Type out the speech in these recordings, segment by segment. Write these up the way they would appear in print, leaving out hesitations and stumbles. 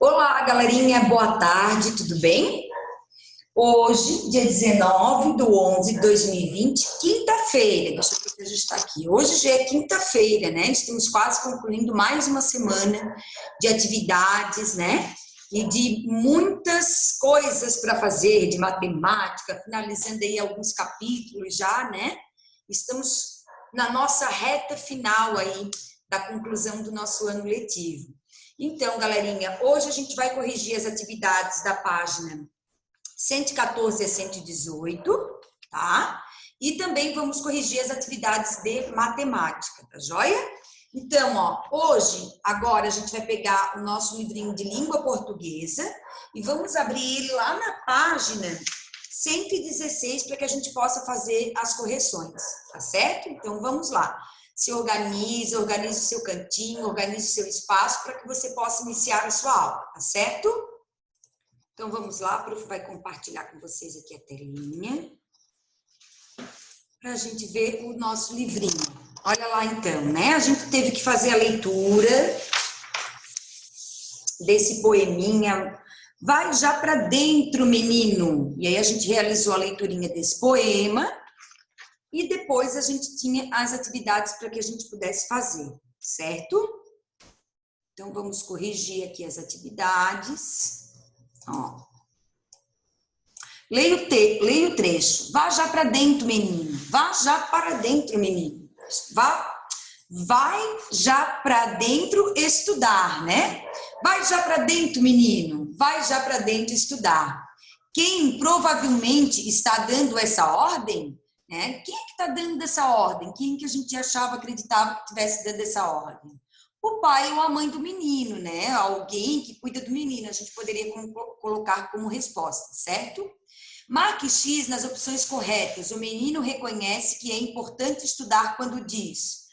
Olá, galerinha, boa tarde, tudo bem? Hoje, dia 19 de 11 de 2020, quinta-feira, deixa eu ajustar aqui. Hoje já é quinta-feira, né? Estamos quase concluindo mais uma semana de atividades, né? E de muitas coisas para fazer, de matemática, finalizando aí alguns capítulos já, né? Estamos na nossa reta final aí da conclusão do nosso ano letivo. Então, galerinha, hoje a gente vai corrigir as atividades da página 114 a 118, tá? E também vamos corrigir as atividades de matemática, tá joia? Então, ó, hoje, agora a gente vai pegar o nosso livrinho de língua portuguesa e vamos abrir ele lá na página 116 para que a gente possa fazer as correções, tá certo? Então, vamos lá. Se organize, organize o seu cantinho, organize o seu espaço para que você possa iniciar a sua aula, tá certo? Então, vamos lá, a prof vai compartilhar com vocês aqui a telinha para a gente ver o nosso livrinho. Olha lá, então, né? A gente teve que fazer a leitura desse poeminha. Vai já para dentro, menino! E aí a gente realizou a leiturinha desse poema. E depois a gente tinha as atividades para que a gente pudesse fazer, certo? Então, vamos corrigir aqui as atividades. Ó. Leia o trecho. Vá já para dentro, menino. Vá já para dentro, menino. Vai já para dentro estudar, né? Vai já para dentro, menino. Vai já para dentro estudar. Quem provavelmente está dando essa ordem... Quem é que está dando essa ordem? Quem que a gente achava, acreditava que estivesse dando essa ordem? O pai ou a mãe do menino, né? Alguém que cuida do menino, a gente poderia colocar como resposta, certo? Marque X nas opções corretas. O menino reconhece que é importante estudar quando diz: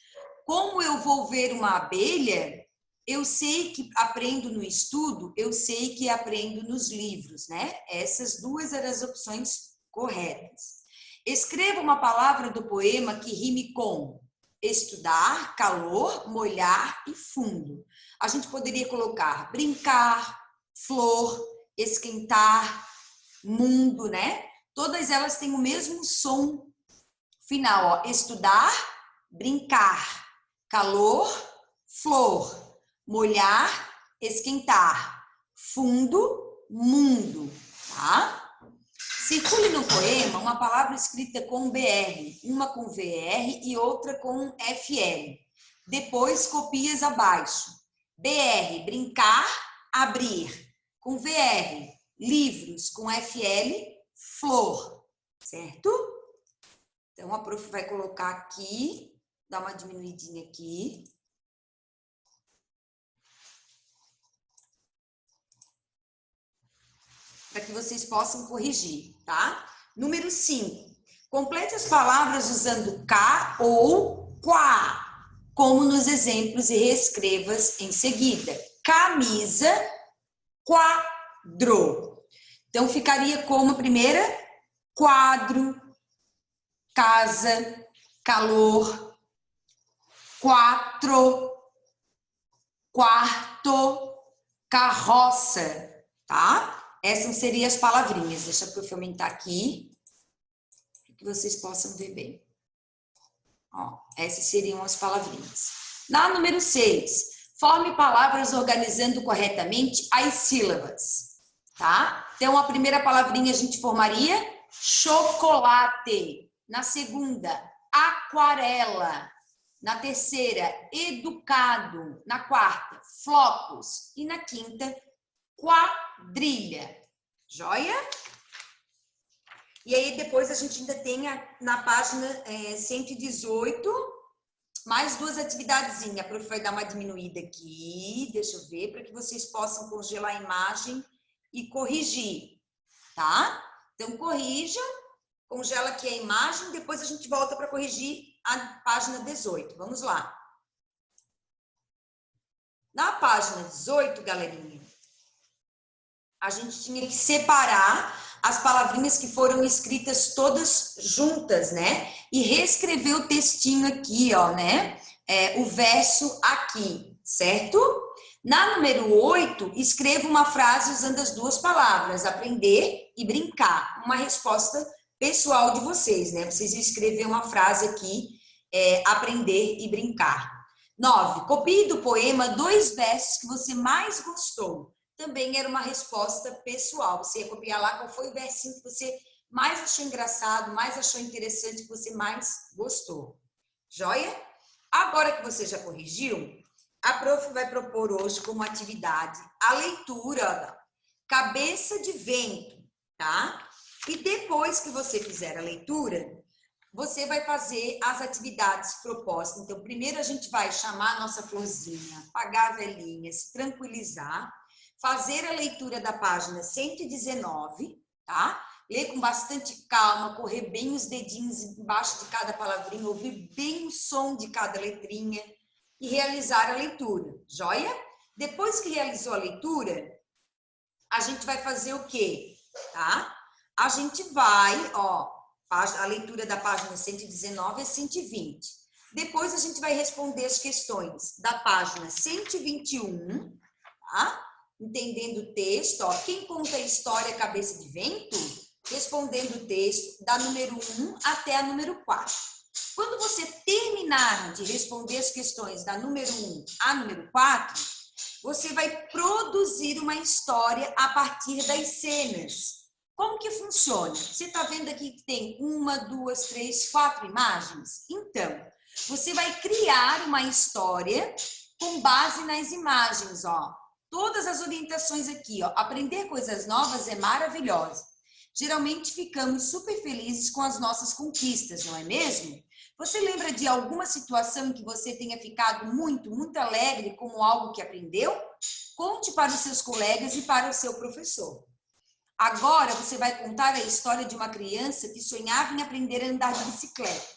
como eu vou ver uma abelha, eu sei que aprendo no estudo, eu sei que aprendo nos livros, né? Essas duas eram as opções corretas. Escreva uma palavra do poema que rime com estudar, calor, molhar e fundo. A gente poderia colocar brincar, flor, esquentar, mundo, né? Todas elas têm o mesmo som final, ó. Estudar, brincar, calor, flor, molhar, esquentar, fundo, mundo, tá? Circule no poema uma palavra escrita com BR, uma com VR e outra com FL. Depois copias abaixo. BR, brincar, abrir. Com VR, livros. Com FL, flor. Certo? Então, a prof vai colocar aqui, dar uma diminuidinha aqui. Para que vocês possam corrigir, tá? Número 5. Complete as palavras usando cá ou quá, como nos exemplos, e reescreva-as em seguida. Camisa, quadro. Então, ficaria como a primeira? Quadro, casa, calor, quatro, quarto, carroça, tá? Essas seriam as palavrinhas. Deixa eu aumentar aqui, para que vocês possam ver bem. Ó, essas seriam as palavrinhas. Na número 6, forme palavras organizando corretamente as sílabas, tá? Então, a primeira palavrinha a gente formaria chocolate. Na segunda, aquarela. Na terceira, educado. Na quarta, flocos. E na quinta, quadrilha. Joia? E aí depois a gente ainda tem na página 118 mais duas atividadezinhas. A prof vai dar uma diminuída aqui, deixa eu ver, para que vocês possam congelar a imagem e corrigir, tá? Então corrijam, congela aqui a imagem, depois a gente volta para corrigir a página 18. Vamos lá. Na página 18, galerinha, a gente tinha que separar as palavrinhas que foram escritas todas juntas, né? E reescrever o textinho aqui, ó, né? O verso aqui, certo? Na número 8, escreva uma frase usando as duas palavras, aprender e brincar. Uma resposta pessoal de vocês, né? Vocês vão escrever uma frase aqui, aprender e brincar. 9, copie do poema 2 versos que você mais gostou. Também era uma resposta pessoal. Você ia copiar lá qual foi o versinho que você mais achou engraçado, mais achou interessante, que você mais gostou. Joia? Agora que você já corrigiu, a prof vai propor hoje como atividade a leitura Cabeça de Vento, tá? E depois que você fizer a leitura, você vai fazer as atividades propostas. Então, primeiro a gente vai chamar a nossa florzinha, apagar a velhinha, se tranquilizar, fazer a leitura da página 119, tá? Ler com bastante calma, correr bem os dedinhos embaixo de cada palavrinha, ouvir bem o som de cada letrinha e realizar a leitura, joia? Depois que realizou a leitura, a gente vai fazer o quê? Tá? A gente vai, a leitura da página 119 é 120. Depois a gente vai responder as questões da página 121, tá? Entendendo o texto, quem conta a história Cabeça de Vento? Respondendo o texto da número 1 até a número 4. Quando você terminar de responder as questões da número 1 à número 4, você vai produzir uma história a partir das cenas. Como que funciona? Você está vendo aqui que tem 1, 2, 3, 4 imagens? Então, você vai criar uma história com base nas imagens, Todas as orientações aqui, Aprender coisas novas é maravilhoso. Geralmente ficamos super felizes com as nossas conquistas, não é mesmo? Você lembra de alguma situação em que você tenha ficado muito, muito alegre com algo que aprendeu? Conte para os seus colegas e para o seu professor. Agora você vai contar a história de uma criança que sonhava em aprender a andar de bicicleta.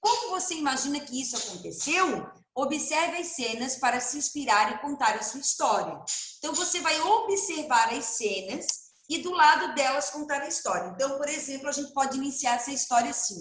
Como você imagina que isso aconteceu? Observe as cenas para se inspirar e contar a sua história. Então você vai observar as cenas e do lado delas contar a história. Então, por exemplo, a gente pode iniciar essa história assim,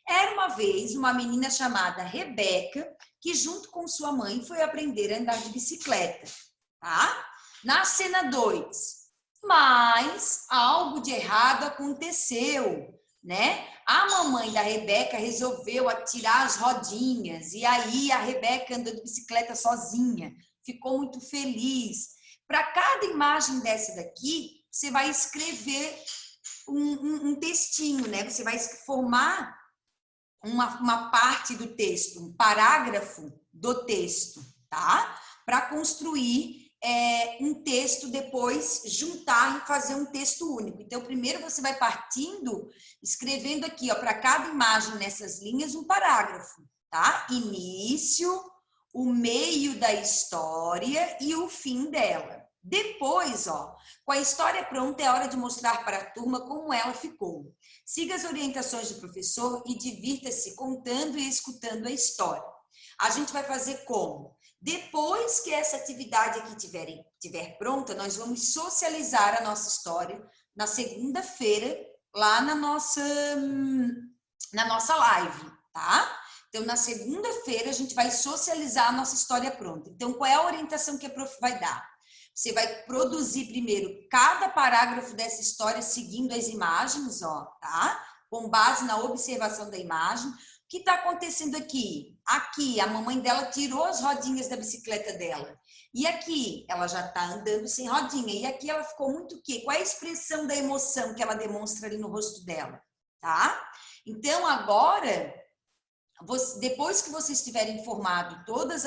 Era uma vez uma menina chamada Rebeca, que junto com sua mãe foi aprender a andar de bicicleta, tá? Na cena 2, mas algo de errado aconteceu, né? A mamãe da Rebeca resolveu atirar as rodinhas, e aí a Rebeca andou de bicicleta sozinha, ficou muito feliz. Para cada imagem dessa daqui, você vai escrever um textinho, né? Você vai formar uma parte do texto, um parágrafo do texto, tá? Para construir um texto, depois juntar e fazer um texto único. Então, primeiro você vai partindo, escrevendo aqui, para cada imagem nessas linhas, um parágrafo, tá? Início, o meio da história e o fim dela. Depois, com a história pronta, é hora de mostrar para a turma como ela ficou. Siga as orientações do professor e divirta-se contando e escutando a história. A gente vai fazer como? Depois que essa atividade aqui estiver pronta, nós vamos socializar a nossa história na segunda-feira, lá na nossa live, tá? Então, na segunda-feira, a gente vai socializar a nossa história pronta. Então, qual é a orientação que a prof vai dar? Você vai produzir primeiro cada parágrafo dessa história seguindo as imagens, tá? Com base na observação da imagem. O que está acontecendo aqui? Aqui, a mamãe dela tirou as rodinhas da bicicleta dela. E aqui, ela já está andando sem rodinha. E aqui ela ficou muito o quê? Qual é a expressão da emoção que ela demonstra ali no rosto dela? Tá? Então, agora, depois que vocês tiverem formado todos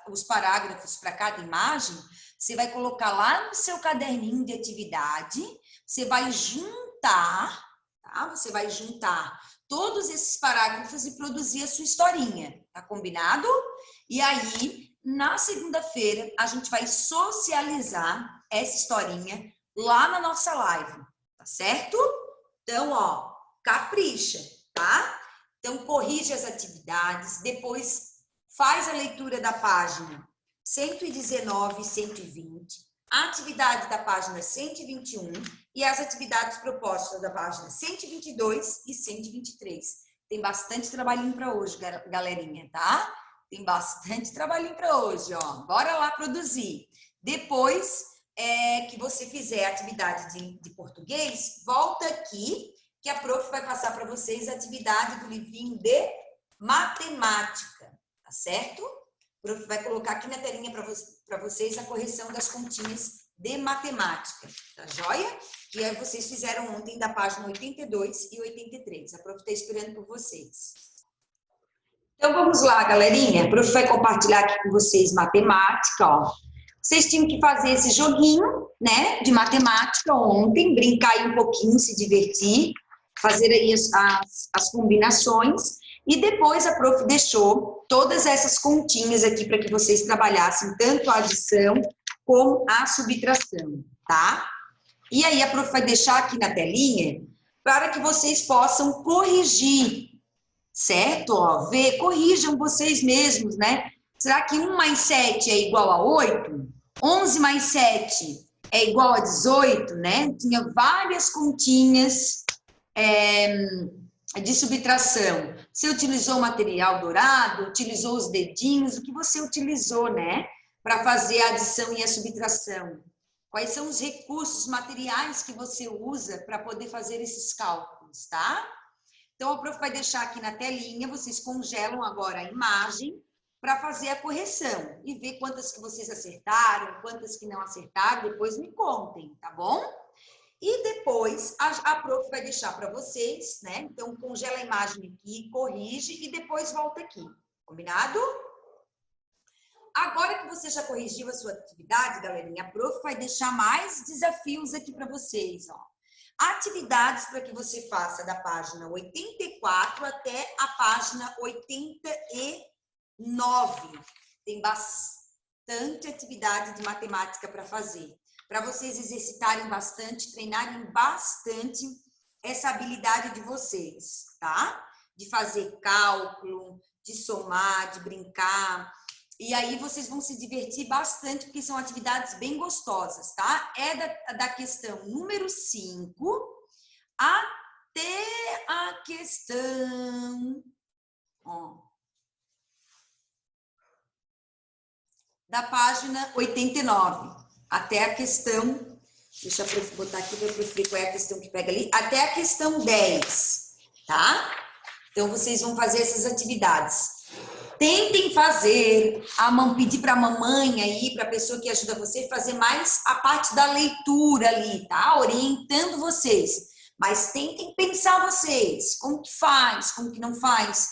os parágrafos para cada imagem, você vai colocar lá no seu caderninho de atividade, você vai juntar, tá? Você vai juntar todos esses parágrafos e produzir a sua historinha, tá combinado? E aí, na segunda-feira, a gente vai socializar essa historinha lá na nossa live, tá certo? Então, capricha, tá? Então, corrige as atividades, depois faz a leitura da página 119 e 120, a atividade da página 121 e as atividades propostas da página 122 e 123. Tem bastante trabalhinho para hoje, galerinha, tá? Tem bastante trabalhinho para hoje, ó. Bora lá produzir. Depois que você fizer a atividade de português, volta aqui, que a prof vai passar para vocês a atividade do livrinho de matemática, tá certo? A prof vai colocar aqui na telinha para vocês a correção das continhas de matemática, tá joia? Que aí vocês fizeram ontem da página 82 e 83. A prof está esperando por vocês. Então, vamos lá, galerinha. A prof vai compartilhar aqui com vocês matemática, ó. Vocês tinham que fazer esse joguinho, né, de matemática ontem, brincar aí um pouquinho, se divertir, fazer aí as combinações. E depois a prof deixou todas essas continhas aqui para que vocês trabalhassem tanto a adição como a subtração, tá? E aí a prof vai deixar aqui na telinha para que vocês possam corrigir, certo? Ó, corrijam vocês mesmos, né? Será que 1 mais 7 é igual a 8? 11 mais 7 é igual a 18, né? Tinha várias continhas de subtração. Você utilizou o material dourado, utilizou os dedinhos, o que você utilizou, né? Para fazer a adição e a subtração. Quais são os recursos materiais que você usa para poder fazer esses cálculos, tá? Então, a prof vai deixar aqui na telinha, vocês congelam agora a imagem para fazer a correção e ver quantas que vocês acertaram, quantas que não acertaram, depois me contem, tá bom? E depois a prof vai deixar para vocês, né? Então, congela a imagem aqui, corrige e depois volta aqui, combinado? Agora que você já corrigiu a sua atividade, galerinha, a prof vai deixar mais desafios aqui para vocês, ó. Atividades para que você faça da página 84 até a página 89. Tem bastante atividade de matemática para fazer. Para vocês exercitarem bastante, treinarem bastante essa habilidade de vocês, tá? De fazer cálculo, de somar, de brincar. E aí vocês vão se divertir bastante, porque são atividades bem gostosas, tá? É da questão número 5 até a questão... Ó, da página 89. Até a questão... Deixa eu botar aqui para eu ver qual é a questão que pega ali. Até a questão 10, tá? Então, vocês vão fazer essas atividades. Tentem fazer, pedir para a mamãe aí, para a pessoa que ajuda você, fazer mais a parte da leitura ali, tá? Orientando vocês. Mas tentem pensar vocês, como que faz, como que não faz.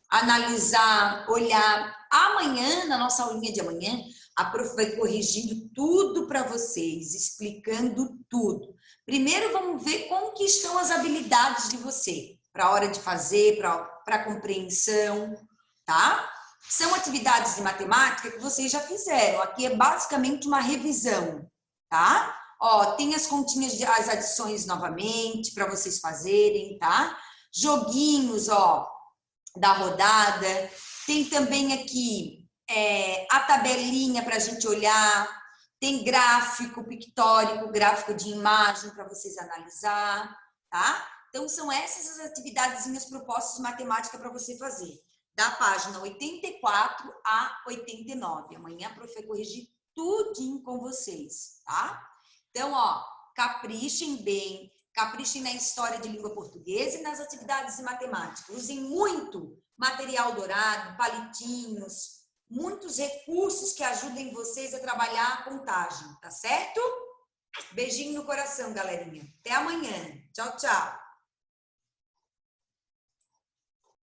Analisar, olhar. Amanhã, na nossa aulinha de amanhã, a prof vai corrigindo tudo para vocês, explicando tudo. Primeiro, vamos ver como que estão as habilidades de você, para a hora de fazer, para a compreensão, tá? São atividades de matemática que vocês já fizeram. Aqui é basicamente uma revisão, tá? Ó, tem as continhas, as adições novamente para vocês fazerem, tá? Joguinhos, ó, da rodada. Tem também aqui a tabelinha para a gente olhar. Tem gráfico pictórico, gráfico de imagem para vocês analisar, tá? Então, são essas as atividadezinhas propostas de matemática para você fazer. Da página 84 a 89. Amanhã a prof vai corrigir tudinho com vocês, tá? Então, ó, caprichem bem, caprichem na história de língua portuguesa e nas atividades de matemática. Usem muito material dourado, palitinhos, muitos recursos que ajudem vocês a trabalhar a contagem, tá certo? Beijinho no coração, galerinha. Até amanhã. Tchau, tchau.